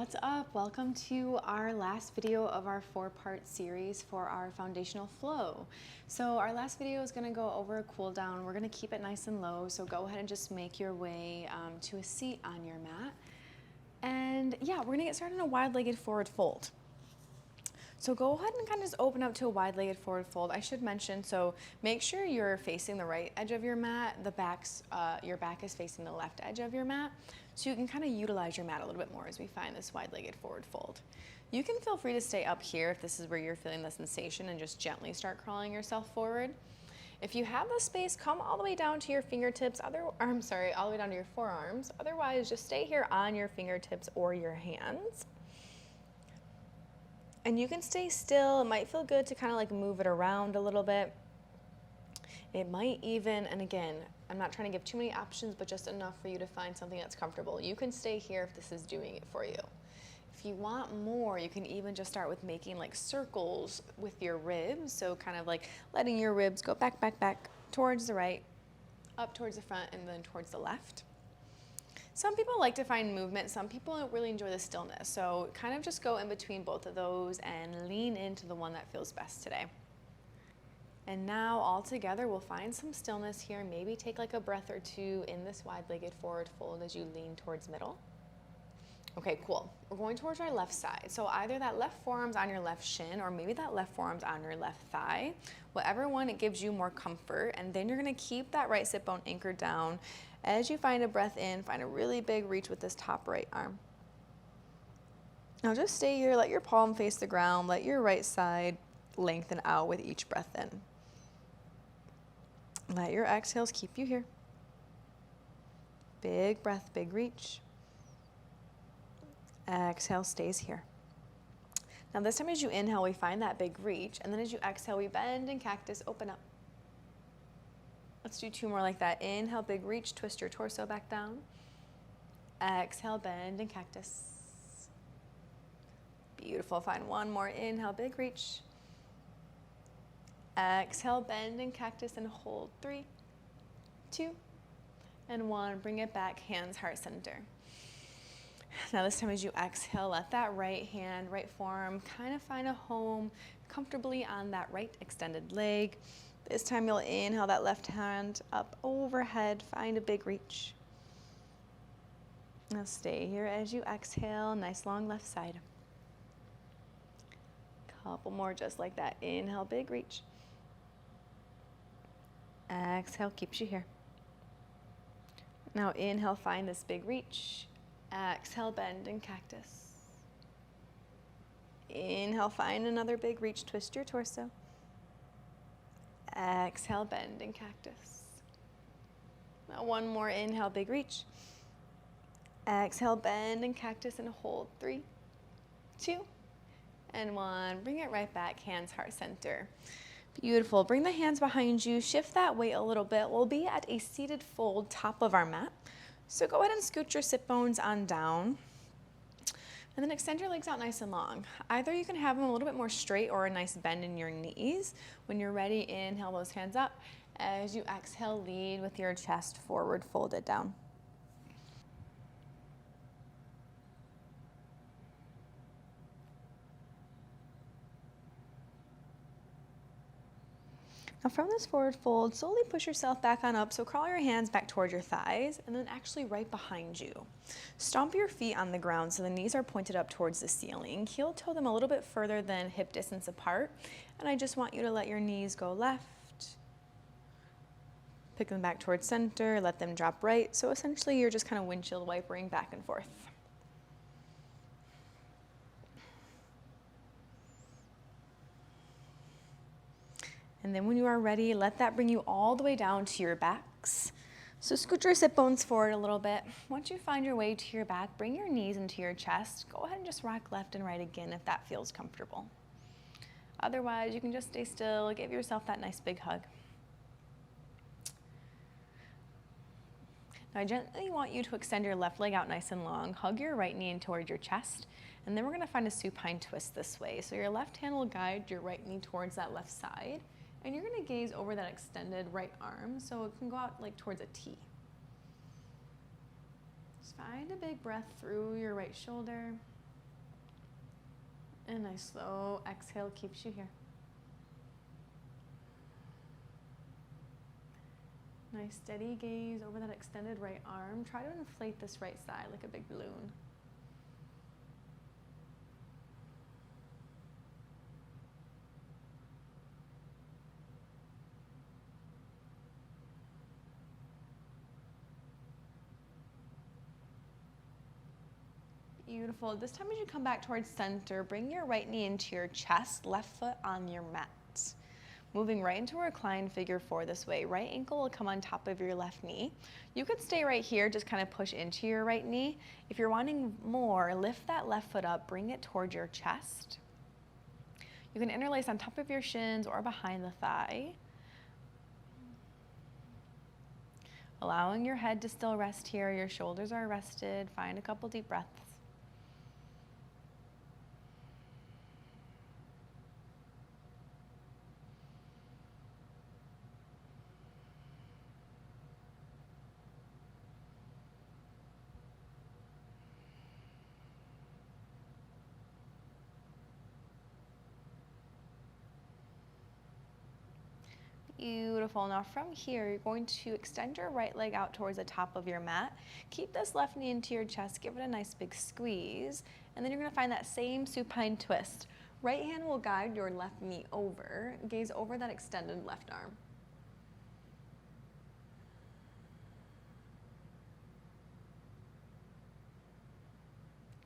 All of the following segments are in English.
What's up? Welcome to our last video of our 4-part series for our foundational flow. So our last video is going to go over a cool down. We're going to keep it nice and low, so go ahead and just make your way to a seat on your mat. And yeah, we're going to get started in a wide-legged forward fold. So go ahead and kind of just open up to a wide-legged forward fold. I should mention, so make sure you're facing the right edge of your mat. Your back is facing the left edge of your mat, so you can kind of utilize your mat a little bit more as we find this wide-legged forward fold. You can feel free to stay up here if this is where you're feeling the sensation and just gently start crawling yourself forward. If you have the space, come all the way down to your fingertips, all the way down to your forearms. Otherwise, just stay here on your fingertips or your hands. And you can stay still. It might feel good to kind of like move it around a little bit. It might even, and again, I'm not trying to give too many options, but just enough for you to find something that's comfortable. You can stay here if this is doing it for you. If you want more, you can even just start with making like circles with your ribs. So kind of like letting your ribs go back, back, back towards the right, up towards the front, and then towards the left. Some people like to find movement, some people really enjoy the stillness. So kind of just go in between both of those and lean into the one that feels best today. And now all together, we'll find some stillness here. Maybe take like a breath or two in this wide-legged forward fold as you lean towards middle. Okay, cool. We're going towards our left side. So either that left forearm's on your left shin or maybe that left forearm's on your left thigh. Whatever one, it gives you more comfort. And then you're gonna keep that right sit bone anchored down. As you find a breath in, find a really big reach with this top right arm. Now just stay here, let your palm face the ground, let your right side lengthen out with each breath in. Let your exhales keep you here. Big breath, big reach. Exhale stays here. Now this time as you inhale, we find that big reach, and then as you exhale, we bend and cactus, open up. Let's do 2 more like that. Inhale, big reach, twist your torso back down. Exhale, bend and cactus. Beautiful, find 1 more. Inhale, big reach. Exhale, bend and cactus and hold. 3, 2, and 1. Bring it back, hands heart center. Now this time as you exhale, let that right hand, right forearm kind of find a home comfortably on that right extended leg. This time you'll inhale that left hand up overhead, find a big reach. Now stay here as you exhale, nice long left side. Couple more just like that. Inhale, big reach. Exhale, keeps you here. Now inhale, find this big reach. Exhale, bend and cactus. Inhale, find another big reach, twist your torso. Exhale, bend and cactus. Now 1 more, inhale, big reach. Exhale, bend and cactus and hold. 3, 2, and 1. Bring it right back, hands heart center. Beautiful. Bring the hands behind you. Shift that weight a little bit. We'll be at a seated fold top of our mat. So go ahead and scoot your sit bones on down. And then extend your legs out nice and long. Either you can have them a little bit more straight or a nice bend in your knees. When you're ready, inhale those hands up. As you exhale, lead with your chest forward, folded down. Now from this forward fold, slowly push yourself back on up. So crawl your hands back towards your thighs and then actually right behind you. Stomp your feet on the ground so the knees are pointed up towards the ceiling. Heel toe them a little bit further than hip distance apart. And I just want you to let your knees go left. Pick them back towards center, let them drop right. So essentially you're just kind of windshield wipering back and forth. And then when you are ready, let that bring you all the way down to your backs. So scoot your sit bones forward a little bit. Once you find your way to your back, bring your knees into your chest. Go ahead and just rock left and right again if that feels comfortable. Otherwise, you can just stay still, give yourself that nice big hug. Now I gently want you to extend your left leg out nice and long. Hug your right knee in toward your chest. And then we're gonna find a supine twist this way. So your left hand will guide your right knee towards that left side. And you're gonna gaze over that extended right arm so it can go out like towards a T. Just find a big breath through your right shoulder. And nice slow exhale keeps you here. Nice steady gaze over that extended right arm. Try to inflate this right side like a big balloon. Beautiful. This time as you come back towards center, bring your right knee into your chest, left foot on your mat. Moving right into a reclined figure four this way. Right ankle will come on top of your left knee. You could stay right here, just kind of push into your right knee. If you're wanting more, lift that left foot up, bring it towards your chest. You can interlace on top of your shins or behind the thigh. Allowing your head to still rest here, your shoulders are rested. Find a couple deep breaths. Beautiful. Now from here, you're going to extend your right leg out towards the top of your mat. Keep this left knee into your chest. Give it a nice big squeeze. And then you're going to find that same supine twist. Right hand will guide your left knee over. Gaze over that extended left arm.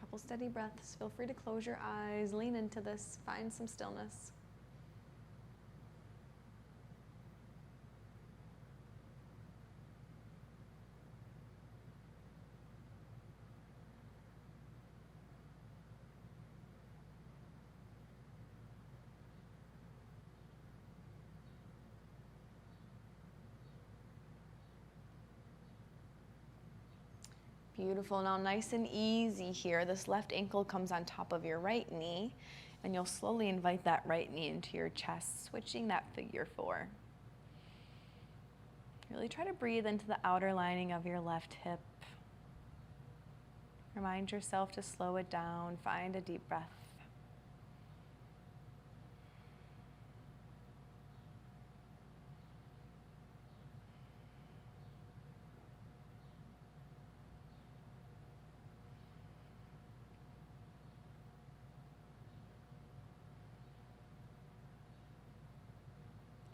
Couple steady breaths. Feel free to close your eyes. Lean into this. Find some stillness. Beautiful. Now nice and easy here. This left ankle comes on top of your right knee, and you'll slowly invite that right knee into your chest, switching that figure four. Really try to breathe into the outer lining of your left hip. Remind yourself to slow it down. Find a deep breath.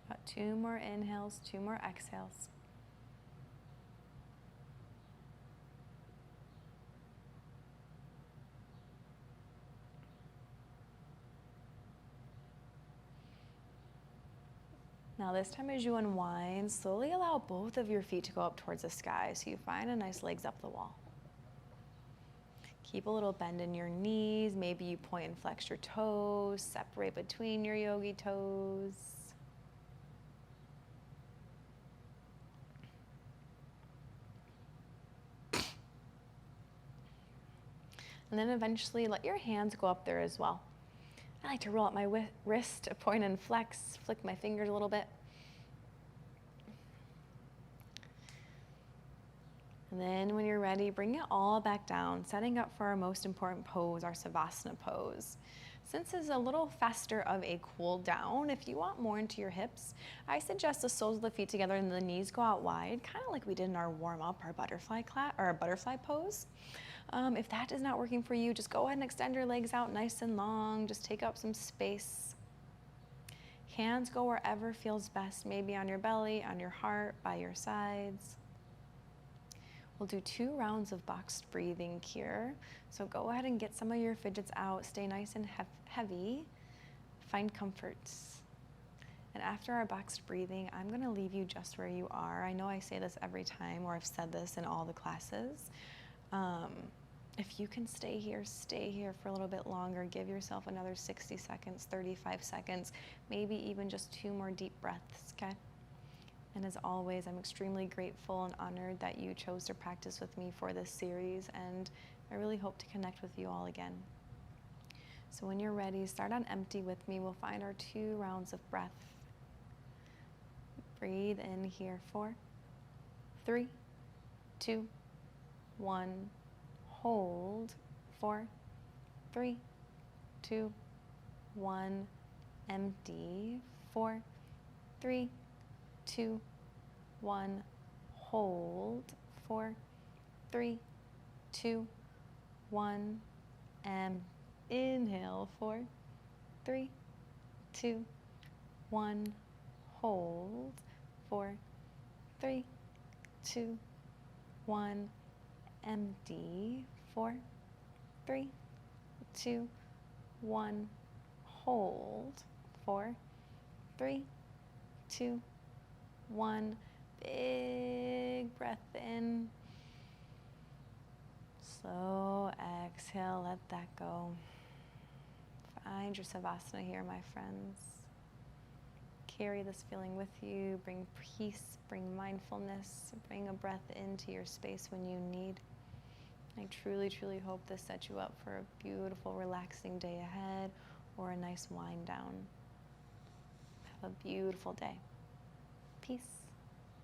About 2 more inhales, 2 more exhales. Now this time as you unwind, slowly allow both of your feet to go up towards the sky so you find a nice legs up the wall. Keep a little bend in your knees. Maybe you point and flex your toes, separate between your yogi toes. And then eventually let your hands go up there as well. I like to roll out my wrist, point and flex, flick my fingers a little bit. And then when you're ready, bring it all back down, setting up for our most important pose, our Savasana pose. Since this is a little faster of a cool down, if you want more into your hips, I suggest the soles of the feet together and the knees go out wide, kind of like we did in our warm up, our butterfly pose. If that is not working for you, just go ahead and extend your legs out nice and long. Just take up some space. Hands go wherever feels best, maybe on your belly, on your heart, by your sides. We'll do 2 rounds of boxed breathing here. So go ahead and get some of your fidgets out. Stay nice and heavy. Find comfort. And after our boxed breathing, I'm going to leave you just where you are. I know I say this every time, or I've said this in all the classes. If you can stay here for a little bit longer. Give yourself another 60 seconds, 35 seconds, maybe even just 2 more deep breaths, okay? And as always, I'm extremely grateful and honored that you chose to practice with me for this series, and I really hope to connect with you all again. So when you're ready, start on empty with me. We'll find our 2 rounds of breath. Breathe in here, 4, 3, 2, 1. Hold, 4, 3, 2, 1, empty. 4, 3, 2, 1, hold. 4, 3, 2, 1, and inhale. 4, 3, 2, 1, hold. 4, 3, 2, 1, empty. 4, 3, 2, 1, hold. 4, 3, 2, 1, big breath in. Slow exhale, let that go. Find your Savasana here, my friends. Carry this feeling with you. Bring peace, bring mindfulness, bring a breath into your space when you need. I truly, truly hope this sets you up for a beautiful, relaxing day ahead or a nice wind down. Have a beautiful day. Peace.